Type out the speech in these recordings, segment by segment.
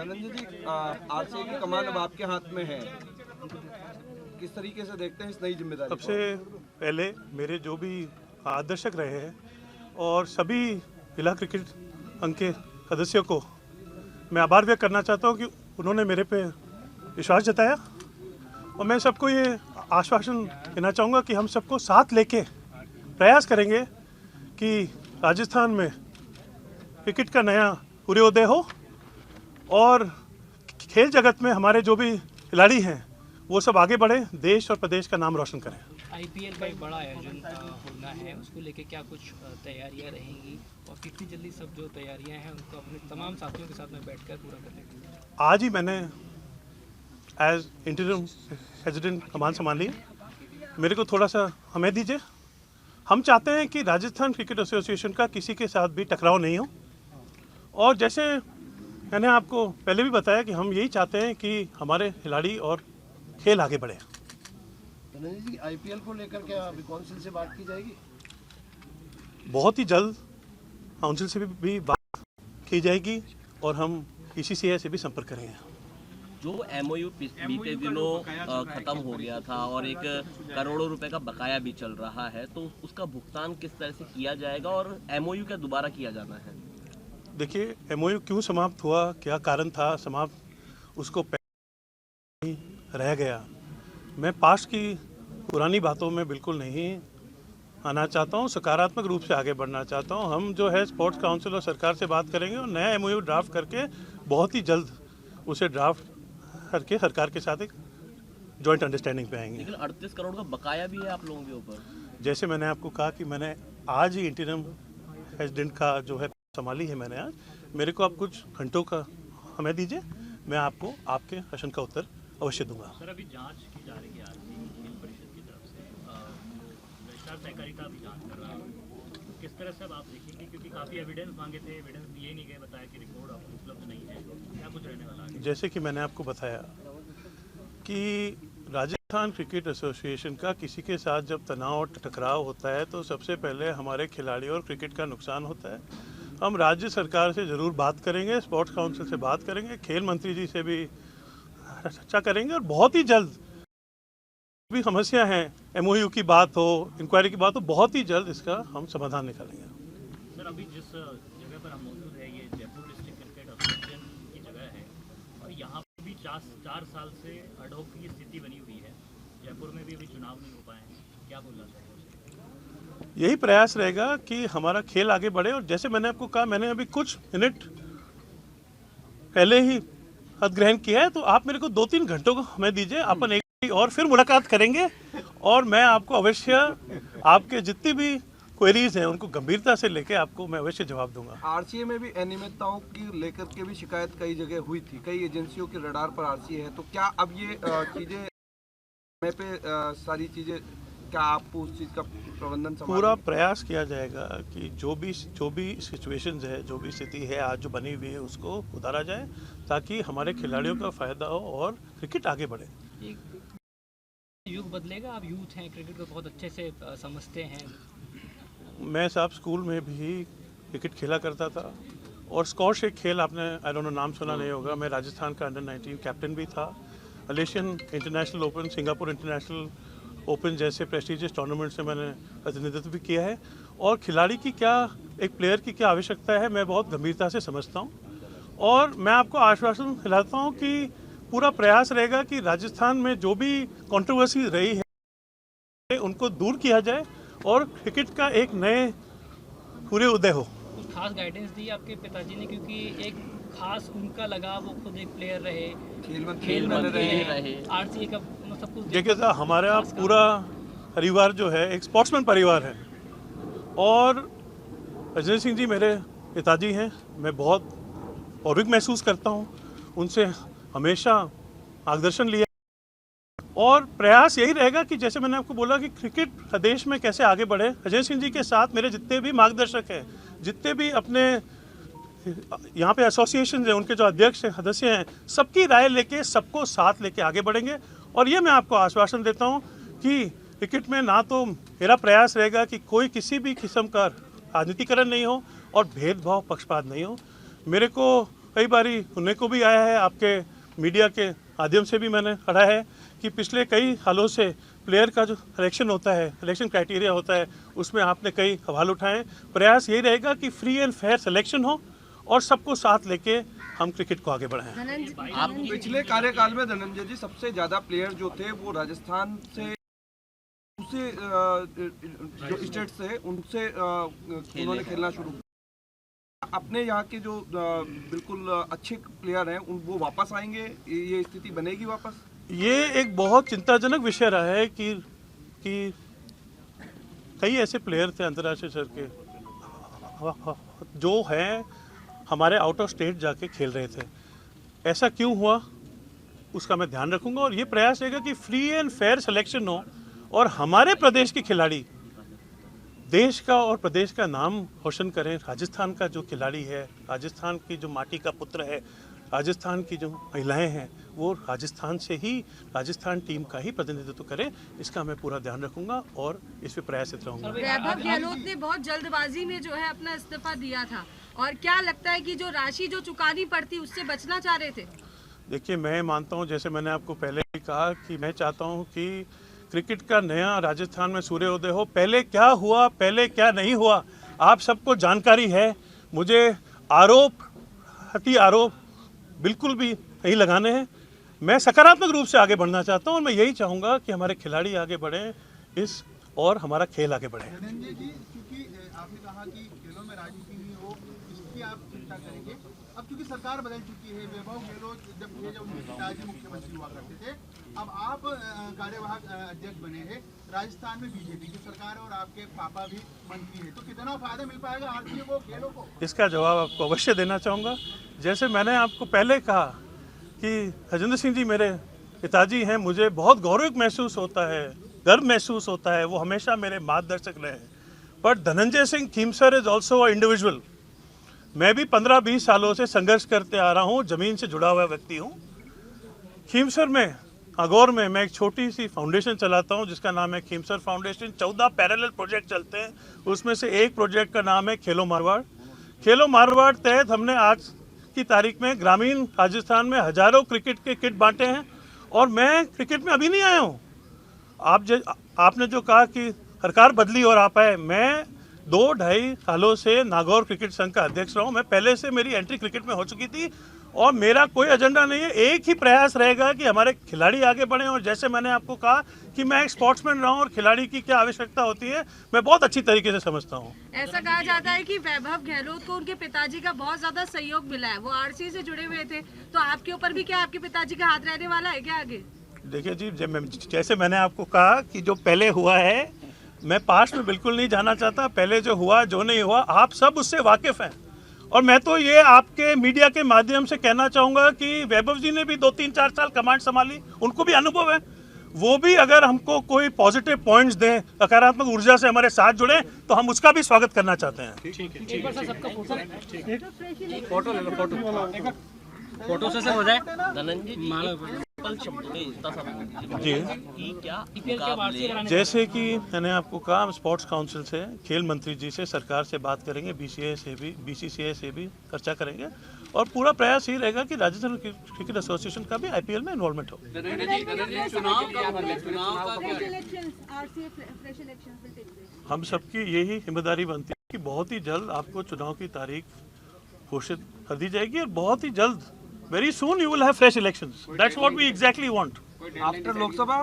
धनंजय जी, RCA की कमान अब आपके हाथ में है, किस तरीके से देखते हैं इस नई जिम्मेदारी? सबसे पहले मेरे जो भी आदर्शक रहे हैं और सभी जिला क्रिकेट संघ के सदस्यों को मैं आभार व्यक्त करना चाहता हूं कि उन्होंने मेरे पे विश्वास जताया, और मैं सबको ये आश्वासन देना चाहूँगा कि हम सबको साथ लेके प्रयास करेंगे कि राजस्थान में क्रिकेट का नया सूर्योदय हो और खेल जगत में हमारे जो भी खिलाड़ी हैं वो सब आगे बढ़े, देश और प्रदेश का नाम रोशन करें। आईपीएल का एक बड़ा आयोजन होना है, उसको लेके क्या कुछ तैयारियां रहेंगी और कितनी जल्दी सब जो तैयारियां हैं उनको अपने तमाम साथियों के साथ में बैठकर पूरा कर लेंगे? आज ही मैंने एज इंटरिम प्रेसिडेंट कमान संभाल ली। मेरे को थोड़ा सा हमें दीजिए। हम चाहते हैं कि राजस्थान क्रिकेट एसोसिएशन का किसी के साथ भी टकराव नहीं हो, और जैसे मैंने आपको पहले भी बताया कि हम यही चाहते हैं कि हमारे खिलाड़ी और खेल आगे बढ़े। धनंजय जी, आईपीएल को लेकर क्या अभी काउंसिल से बात की जाएगी? बहुत ही जल्द काउंसिल से भी बात की जाएगी और हम बीसीसीआई से भी संपर्क करेंगे। जो एमओयू बीते दिनों खत्म हो गया था और एक करोड़ों रुपए का बकाया भी चल रहा है, तो उसका भुगतान किस तरह से किया जाएगा और एमओयू का दोबारा किया जाना है? देखिए, एमओयू क्यों समाप्त हुआ, क्या कारण था समाप्त, उसको रह गया। मैं पास्ट की पुरानी बातों में बिल्कुल नहीं आना चाहता हूँ, सकारात्मक रूप से आगे बढ़ना चाहता हूँ। हम जो है स्पोर्ट्स काउंसिल और सरकार से बात करेंगे और नया एमओयू ड्राफ्ट करके बहुत ही जल्द उसे ड्राफ्ट करके सरकार के साथ एक जॉइंट अंडरस्टैंडिंग पे आएंगे। लेकिन 38 करोड़ का बकाया भी है आप लोगों के ऊपर। जैसे मैंने आपको कहा कि मैंने आज ही इंटरिम प्रेसिडेंट का जो है संभाली है मैंने आज। मेरे को आप कुछ घंटों का हमें दीजिए, मैं आपको आपके प्रश्न का उत्तर अवश्य दूंगा। सर, अभी जांच की जा रही है आरसीए खेल परिषद की तरफ से, भ्रष्टाचार सहकारिता भी जांच कर रहा है, किस तरह से अब आप देखेंगे? क्योंकि काफ़ी एविडेंस मांगे थे, एविडेंस दिए नहीं गए, बताया कि रिकॉर्ड उपलब्ध नहीं है, क्या कुछ रहने वाला है? जैसे कि मैंने आपको बताया कि राजस्थान क्रिकेट एसोसिएशन का किसी के साथ जब तनाव और टकराव होता है तो सबसे पहले हमारे खिलाड़ियों और क्रिकेट का नुकसान होता है। हम राज्य सरकार से ज़रूर बात करेंगे, स्पोर्ट्स काउंसिल से बात करेंगे, खेल मंत्री जी से भी चर्चा करेंगे, और बहुत ही जल्द भी समस्या है, एमओयू की बात हो, इंक्वायरी की बात हो, बहुत ही जल्द इसका हम समाधान निकालेंगे। सर, अभी जिस जगह पर हम मौजूद है ये जयपुर डिस्ट्रिक्ट क्रिकेट एसोसिएशन की जगह है और यहाँ पर भी 4 साल से अडोक की स्थिति बनी हुई है। जयपुर में भी अभी चुनाव नहीं हो पाए हैं, क्या बोलना चाहिए? यही प्रयास रहेगा कि हमारा खेल आगे बढ़े, और जैसे मैंने आपको कहा, मैंने अभी कुछ मिनट पहले ही अधिग्रहण किया है, तो आप मेरे को 2-3 घंटों को हमें दीजिए, अपन एक और फिर मुलाकात करेंगे और मैं आपको अवश्य आपके जितनी भी क्वेरीज हैं उनको गंभीरता से लेके आपको मैं अवश्य जवाब दूंगा। आरसीए में भी अनियमितताओं की लेकर के भी शिकायत कई जगह हुई थी, कई एजेंसियों के रडार पर आरसीए है, तो क्या अब ये चीजें समय पे सारी चीजें, क्या आप उस चीज का प्रबंधन पूरा प्रयास किया जाएगा कि जो भी सिचुएशंस है, जो भी स्थिति है आज जो बनी हुई है उसको उतारा जाए ताकि हमारे खिलाड़ियों का फायदा हो और क्रिकेट आगे बढ़े। युग बदलेगा, आप यूथ हैं, क्रिकेट को बहुत अच्छे से समझते हैं। मैं साहब स्कूल में भी क्रिकेट खेला करता था, और स्कॉश एक खेल आपने आई डोंट नो नाम सुना नहीं होगा, मैं राजस्थान का अंडर-19 कैप्टन भी था। Malaysian international open, Singapore international open जैसे प्रेस्टिजियस टूर्नामेंट से मैंने प्रतिनिधित्व भी किया है, और खिलाड़ी की क्या, एक प्लेयर की क्या आवश्यकता है मैं बहुत गंभीरता से समझता हूँ, और मैं आपको आश्वासन दिलाता हूँ कि पूरा प्रयास रहेगा कि राजस्थान में जो भी कंट्रोवर्सी रही है उनको दूर किया जाए और क्रिकेट का एक नए सूर्योदय हो। कुछ खास गाइडेंस दी आपके पिताजी ने, क्योंकि एक खास उनका लगाव, वो खुद एक प्लेयर रहे, खेल मंत्री रहे, आरसीए का सब कुछ। देखिए साहब, हमारा पूरा परिवार जो है एक स्पोर्ट्समैन परिवार है, और अजय सिंह जी मेरे पिताजी हैं। मैं बहुत गौरव महसूस करता हूँ, उनसे हमेशा मार्गदर्शन लिया, और प्रयास यही रहेगा कि जैसे मैंने आपको बोला कि क्रिकेट प्रदेश में कैसे आगे बढ़े। अजय सिंह जी के साथ मेरे जितने भी मार्गदर्शक हैं, जितने भी अपने यहाँ पे एसोसिएशन हैं, उनके जो अध्यक्ष हैं, सदस्य हैं, सबकी राय लेके, सबको साथ लेके आगे बढ़ेंगे। और ये मैं आपको आश्वासन देता हूँ कि क्रिकेट में ना तो मेरा प्रयास रहेगा कि कोई किसी भी किस्म का राजनीतिकरण नहीं हो और भेदभाव पक्षपात नहीं हो। मेरे को कई बारी सुनने को भी आया है, आपके मीडिया के माध्यम से भी मैंने पढ़ा है कि पिछले कई सालों से प्लेयर का जो सिलेक्शन होता है, सिलेक्शन क्राइटेरिया होता है, उसमें आपने कई सवाल उठाए। प्रयास यही रहेगा कि फ्री एंड फेयर सिलेक्शन हो और सबको साथ लेके हम क्रिकेट को आगे बढ़ाएं। पिछले कार्यकाल में धनंजय जी सबसे ज्यादा प्लेयर जो थे वो राजस्थान से, दूसरे जो स्टेट से उनसे उन्होंने खेलना शुरू किया। अपने यहाँ के जो बिल्कुल अच्छे प्लेयर हैं उन वो वापस आएंगे, ये स्थिति बनेगी वापस? ये एक बहुत चिंताजनक विषय रहा है कि कई ऐसे प्लेयर थे अंतर्राष्ट्रीय स्तर के जो हैं हमारे आउट ऑफ स्टेट जाके खेल रहे थे। ऐसा क्यों हुआ उसका मैं ध्यान रखूंगा और ये प्रयास रहेगा कि फ्री एंड फेयर सिलेक्शन हो और हमारे प्रदेश के खिलाड़ी देश का और प्रदेश का नाम रोशन करें। राजस्थान का जो खिलाड़ी है, राजस्थान की जो माटी का पुत्र है, राजस्थान की जो महिलाएं हैं, वो राजस्थान से ही राजस्थान टीम का ही प्रतिनिधित्व करें, इसका मैं पूरा ध्यान रखूंगा और इस पे प्रयासित रहूंगा। वैभव गहलोत ने बहुत जल्दबाजी में जो है अपना इस्तीफा दिया था और क्या लगता है कि जो राशि जो चुकानी पड़ती उससे बचना चाह रहे थे? देखिए, मैं मानता हूँ, जैसे मैंने आपको पहले भी कहा कि मैं चाहता हूँ कि क्रिकेट का नया राजस्थान में सूर्योदय हो। पहले क्या हुआ, पहले क्या नहीं हुआ, आप सबको जानकारी है। मुझे आरोप बिल्कुल भी नहीं लगाने हैं। मैं सकारात्मक रूप से आगे बढ़ना चाहता हूँ और मैं यही चाहूँगा कि हमारे खिलाड़ी आगे बढ़ें इस और हमारा खेल आगे बढ़े। धनंजय जी, क्योंकि आपने कहा कि खेलों में राजनीति नहीं हो, इसकी आप चिंता करेंगे। अब क्योंकि सरकार बदल चुकी है, वैभव गहलोत जब उनके पिताजी मुख्यमंत्री हुआ करते थे, अब आप कार्यवाहक अध्यक्ष बने हैं। राजस्थान में बीजेपी की सरकार है और आपके पापा भी मंत्री हैं, तो कितना फायदा मिल पाएगा आरसीए को, खेलों को? इसका जवाब आपको अवश्य देना चाहूँगा। जैसे मैंने आपको पहले कहा कि हरजिंदर सिंह जी मेरे पिताजी हैं, मुझे बहुत गौरव महसूस होता है, गर्व महसूस होता है, वो हमेशा मेरे मार्गदर्शक रहे हैं। But Dhananjay Singh Khimsar is also a individual. मैं भी 15-20 सालों से संघर्ष करते आ रहा हूँ, ज़मीन से जुड़ा हुआ व्यक्ति हूँ। खीमसर में, नागौर में मैं एक छोटी सी फाउंडेशन चलाता हूँ जिसका नाम है खीमसर फाउंडेशन। 14 पैरेलल प्रोजेक्ट चलते हैं, उसमें से एक प्रोजेक्ट का नाम है खेलो मारवाड़। खेलो मारवाड़ तहत हमने आज की तारीख में ग्रामीण राजस्थान में हजारों क्रिकेट के किट बांटे हैं और मैं क्रिकेट में अभी नहीं आया हूँ। आपने जो कहा कि सरकार बदली और आप आए, मैं 2-2.5 सालों से नागौर क्रिकेट संघ का अध्यक्ष रहा हूँ। मैं पहले से मेरी एंट्री क्रिकेट में हो चुकी थी और मेरा कोई एजेंडा नहीं है। एक ही प्रयास रहेगा कि हमारे खिलाड़ी आगे बढ़ें और जैसे मैंने आपको कहा कि मैं एक स्पोर्ट्समैन रहा हूँ और खिलाड़ी की क्या आवश्यकता होती है मैं बहुत अच्छी तरीके से समझता हूँ। ऐसा कहा जाता है कि वैभव गहलोत को उनके पिताजी का बहुत ज्यादा सहयोग मिला है, वो आरसीए से जुड़े हुए थे, तो आपके ऊपर भी क्या आपके पिताजी का हाथ रहने वाला है क्या आगे? देखिए जी, जैसे मैंने आपको कहा कि जो पहले हुआ है, मैं पास्ट में बिल्कुल नहीं जाना चाहता। पहले जो हुआ, जो नहीं हुआ, आप सब उससे वाकिफ़ हैं और मैं तो ये आपके मीडिया के माध्यम से कहना चाहूँगा कि वैभव जी ने भी 2-3-4 साल कमांड संभाली, उनको भी अनुभव है। वो भी अगर हमको कोई पॉजिटिव पॉइंट्स दें, सकारात्मक ऊर्जा से हमारे साथ जुड़े, तो हम उसका भी स्वागत करना चाहते हैं। फोटो से सर हो जाए। धनंजय जी, जी, क्या जैसे कि मैंने आपको कहा, हम स्पोर्ट्स काउंसिल से, खेल मंत्री जी से, सरकार से बात करेंगे, बीसीसीआई से भी चर्चा करेंगे और पूरा प्रयास ये रहेगा कि राजस्थान क्रिकेट एसोसिएशन का भी आईपीएल में इन्वॉल्वमेंट हो। हम सबकी यही जिम्मेदारी बनती है कि बहुत ही जल्द आपको चुनाव की तारीख घोषित कर दी जाएगी और बहुत ही जल्द, very soon you will have fresh elections. That's what we exactly want. After Lok Sabha,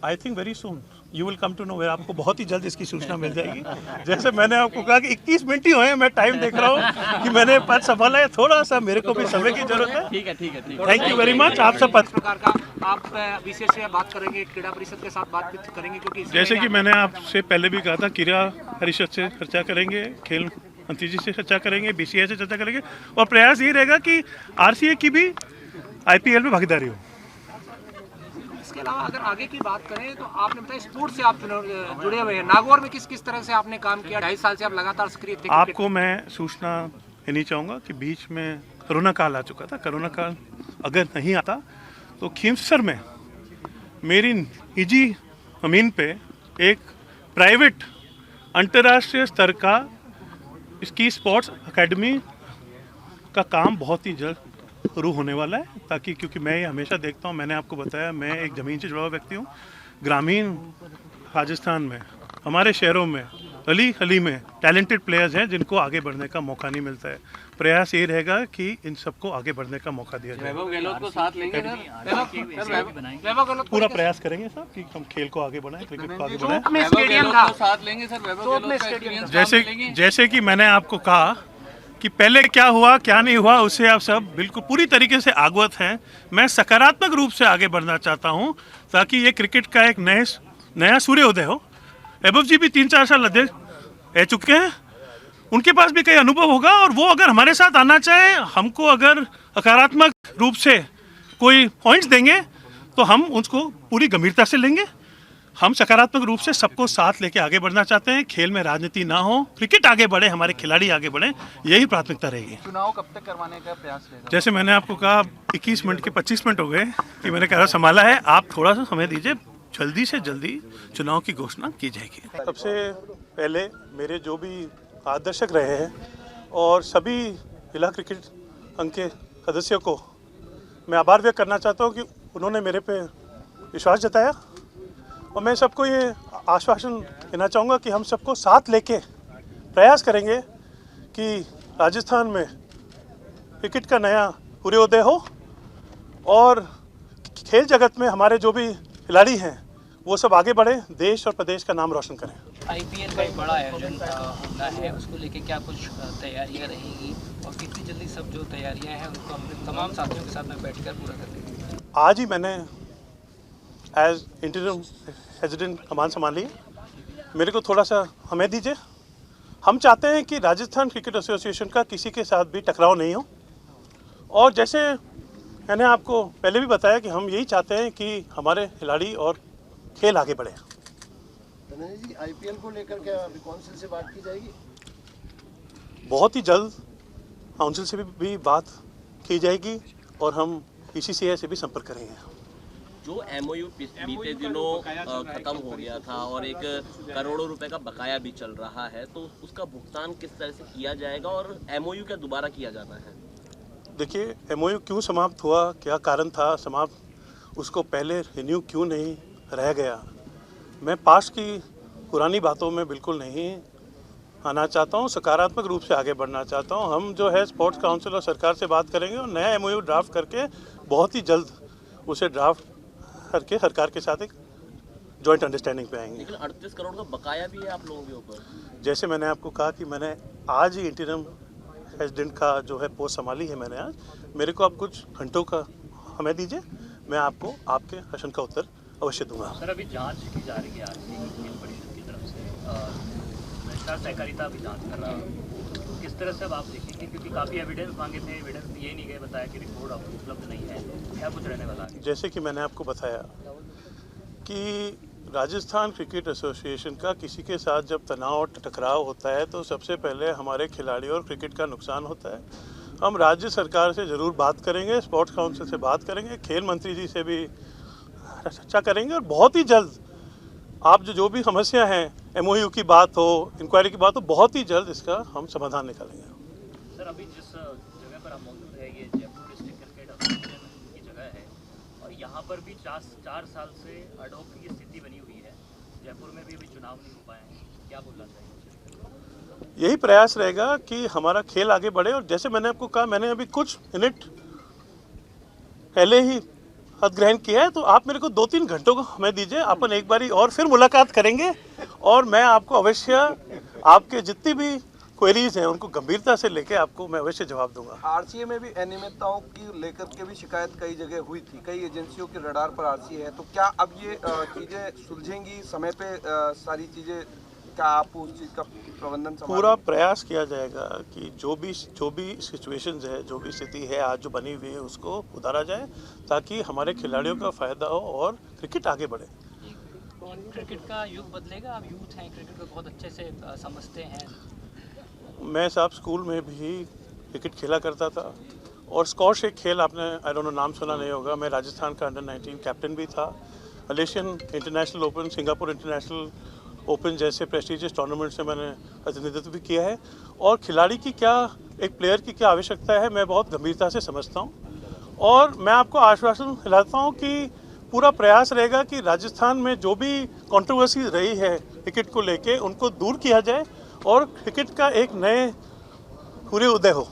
I think very soon you will come to know. आपको बहुत ही जल्द इसकी सूचना मिल जाएगी। जैसे मैंने आपको कहा कि 21 मिनट ही हुए हैं, मैं टाइम देख रहा हूँ कि मैंने पद संभाला है, थोड़ा सा मेरे को भी समय की जरूरत है। ठीक है। Thank you very much. आप सब पद प्रकार का आप विशेष से बात करेंगे, क्रीड़ा परिषद के साथ बात करेंगे, क्योंकि जैसे कि मैंने आपसे पहले भी कहा था, क्रीड़ा परिषद से चर्चा करेंगे, खेल मंत्री जी से चर्चा करेंगे, बीसीसीआई से चर्चा करेंगे और प्रयास ये रहेगा कि आरसीए की भी आईपीएल में भागीदारी हो। इसके अलावा अगर आगे की बात करें तो आपने बताया स्पोर्ट्स से आप जुड़े हुए हैं। नागौर में किस तरह से आपने काम किया? 2.5 साल से आप लगातार सक्रिय थे। आपको मैं सूचना देनी चाहूँगा कि बीच में कोरोना काल आ चुका था। कोरोना काल अगर नहीं आता तो खीमसर में मेरी निजी ज़मीन पे एक प्राइवेट अंतर्राष्ट्रीय स्तर का इसकी स्पोर्ट्स एकेडमी का काम बहुत ही जल्द शुरू होने वाला है, ताकि क्योंकि मैं ये हमेशा देखता हूँ, मैंने आपको बताया मैं एक ज़मीन से जुड़ा हुआ व्यक्ति हूँ। ग्रामीण राजस्थान में हमारे शहरों में गली में टैलेंटेड प्लेयर्स हैं जिनको आगे बढ़ने का मौका नहीं मिलता है। प्रयास ये रहेगा कि इन सबको आगे बढ़ने का मौका दिया जाए। वैभव गहलोत को साथ लेंगे वैभव गहलोत पूरा प्रयास करेंगे साहब कि हम खेल को आगे बढ़ाएं, क्रिकेट को आगे बढ़ाएं। चौक में स्टेडियम था, साथ लेंगे सर वैभव गहलोत। जैसे कि मैंने आपको कहा कि पहले क्या हुआ क्या नहीं हुआ उससे आप सब बिल्कुल पूरी तरीके से अवगत हैं। मैं सकारात्मक रूप से आगे बढ़ना चाहता हूं ताकि ये क्रिकेट का एक नया सूर्योदय हो। वैभव जी भी 3-4 साल रह चुके हैं, उनके पास भी कई अनुभव होगा और वो अगर हमारे साथ आना चाहे, हमको अगर सकारात्मक रूप से कोई पॉइंट्स देंगे तो हम उसको पूरी गंभीरता से लेंगे। हम सकारात्मक रूप से सबको साथ लेके आगे बढ़ना चाहते हैं। खेल में राजनीति ना हो, क्रिकेट आगे बढ़े, हमारे खिलाड़ी आगे बढ़े, यही प्राथमिकता रहेगी। चुनाव कब तक करवाने का प्रयास रहेगा? जैसे मैंने आपको कहा 21 मिनट के 25 मिनट हो गए कि मैंने कहा संभाला है, आप थोड़ा सा समय दीजिए, जल्दी से जल्दी चुनाव की घोषणा की जाएगी। सबसे पहले मेरे जो भी आदर्शक रहे हैं और सभी जिला क्रिकेट संघ के सदस्यों को मैं आभार व्यक्त करना चाहता हूँ कि उन्होंने मेरे पे विश्वास जताया और मैं सबको ये आश्वासन देना चाहूँगा कि हम सबको साथ लेके प्रयास करेंगे कि राजस्थान में क्रिकेट का नया सूर्योदय हो और खेल जगत में हमारे जो भी खिलाड़ी हैं वो सब आगे बढ़े, देश और प्रदेश का नाम रोशन करें। IPL का एक बड़ा आयोजन होना है, उसको लेके क्या कुछ तैयारियां रहेंगी और कितनी जल्दी सब जो तैयारियां हैं उनको अपने तमाम साथियों के साथ में बैठकर पूरा कर लेंगे? आज ही मैंने एज इंटरिम प्रेसिडेंट कमान संभाली। मेरे को थोड़ा सा समय दीजिए। हम चाहते हैं कि राजस्थान क्रिकेट एसोसिएशन का किसी के साथ भी टकराव नहीं हो और जैसे मैंने आपको पहले भी बताया कि हम यही चाहते हैं कि हमारे खिलाड़ी और खेल आगे बढ़े। जी IPL को लेकर क्या काउंसिल से बात की जाएगी? बहुत ही जल्द काउंसिल से भी बात की जाएगी और हम PCCI से भी संपर्क करेंगे। जो MOU बीते दिनों खत्म हो गया था और एक करोड़ों रुपए का बकाया भी चल रहा है, तो उसका भुगतान किस तरह से किया जाएगा और MOU क्या दोबारा किया जाना है? देखिए, MOU क्यों समाप्त हुआ, क्या कारण था समाप्त, उसको पहले रिन्यू क्यों नहीं रह गया, मैं पास्ट की पुरानी बातों में बिल्कुल नहीं आना चाहता हूँ। सकारात्मक रूप से आगे बढ़ना चाहता हूँ। हम जो है स्पोर्ट्स काउंसिल और सरकार से बात करेंगे और नया MOU ड्राफ्ट करके बहुत ही जल्द उसे ड्राफ्ट करके सरकार के साथ एक जॉइंट अंडरस्टैंडिंग पे आएंगे। लेकिन 38 करोड़ का बकाया भी है आप लोगों के ऊपर। जैसे मैंने आपको कहा कि मैंने आज ही इंटरिम प्रेसिडेंट का जो है पोस्ट संभाली है मैंने आज। मेरे को आप कुछ घंटों का समय दीजिए, मैं आपको आपके प्रश्न का उत्तर अवश्य दूंगा। सर, अभी जांच की जा रही है आज खेल परिषद की तरफ से, भ्रष्टाचार सहकारिता भी जांच कर रहा है, तो किस तरह से अब आप देखेंगे, क्योंकि काफ़ी एविडेंस मांगे थे, एविडेंस दिए नहीं गए, बताया कि रिकॉर्ड अब उपलब्ध नहीं है, क्या कुछ रहने वाला है? जैसे कि मैंने आपको बताया कि राजस्थान क्रिकेट एसोसिएशन का किसी के साथ जब तनाव और टकराव होता है तो सबसे पहले हमारे खिलाड़ियों और क्रिकेट का नुकसान होता है। हम राज्य सरकार से ज़रूर बात करेंगे, स्पोर्ट्स काउंसिल से बात करेंगे, खेल मंत्री जी से भी चर्चा करेंगे और बहुत ही जल्द आप जो भी समस्या हैं, MOU की बात हो, इंक्वायरी की बात हो, बहुत ही जल्द इसका हम समाधान निकालेंगे। सर, अभी जिस जगह पर आप मौजूद है ये जयपुर डिस्ट्रिक्ट क्रिकेट एसोसिएशन की जगह है और यहाँ पर भी 4 साल से अडॉक की स्थिति बनी हुई है। जयपुर में भी अभी चुनाव नहीं हो पाए हैं, क्या बोलना चाहिए? यही प्रयास रहेगा कि हमारा खेल आगे बढ़े और जैसे मैंने आपको कहा, मैंने अभी कुछ मिनट पहले ही हद ग्रहण किया है, तो आप मेरे को 2-3 घंटों का समय दीजिए, अपन एक बारी और फिर मुलाकात करेंगे और मैं आपको अवश्य आपके जितनी भी क्वेरीज हैं उनको गंभीरता से लेके आपको मैं अवश्य जवाब दूंगा। RCA में भी अनियमितताओं की लेकर के भी शिकायत कई जगह हुई थी, कई एजेंसियों के रडार पर RCA है, तो क्या अब ये चीज़ें सुलझेंगी समय पे? सारी चीज़ें क्या आप उस चीज़ का प्रबंधन पूरा प्रयास किया जाएगा कि जो भी सिचुएशंस है, जो भी स्थिति है आज जो बनी हुई है उसको उतारा जाए ताकि हमारे खिलाड़ियों का फ़ायदा हो और क्रिकेट आगे बढ़े। क्रिकेट का युग बदलेगा, आप यूथ हैं, क्रिकेट को बहुत अच्छे से समझते हैं। मैं साहब स्कूल में भी क्रिकेट खेला करता था और स्कॉश एक खेल आपने आई डोंट नो नाम सुना नहीं होगा, मैं राजस्थान का अंडर-19 कैप्टन भी था। Malaysian international open, Singapore international open जैसे प्रेस्टीजियस टूर्नामेंट से मैंने प्रतिनिधित्व भी किया है और खिलाड़ी की क्या एक प्लेयर की क्या आवश्यकता है मैं बहुत गंभीरता से समझता हूँ और मैं आपको आश्वासन दिलाता हूँ कि पूरा प्रयास रहेगा कि राजस्थान में जो भी कंट्रोवर्सी रही है क्रिकेट को लेके उनको दूर किया जाए और क्रिकेट का एक नए पूरे उदय हो।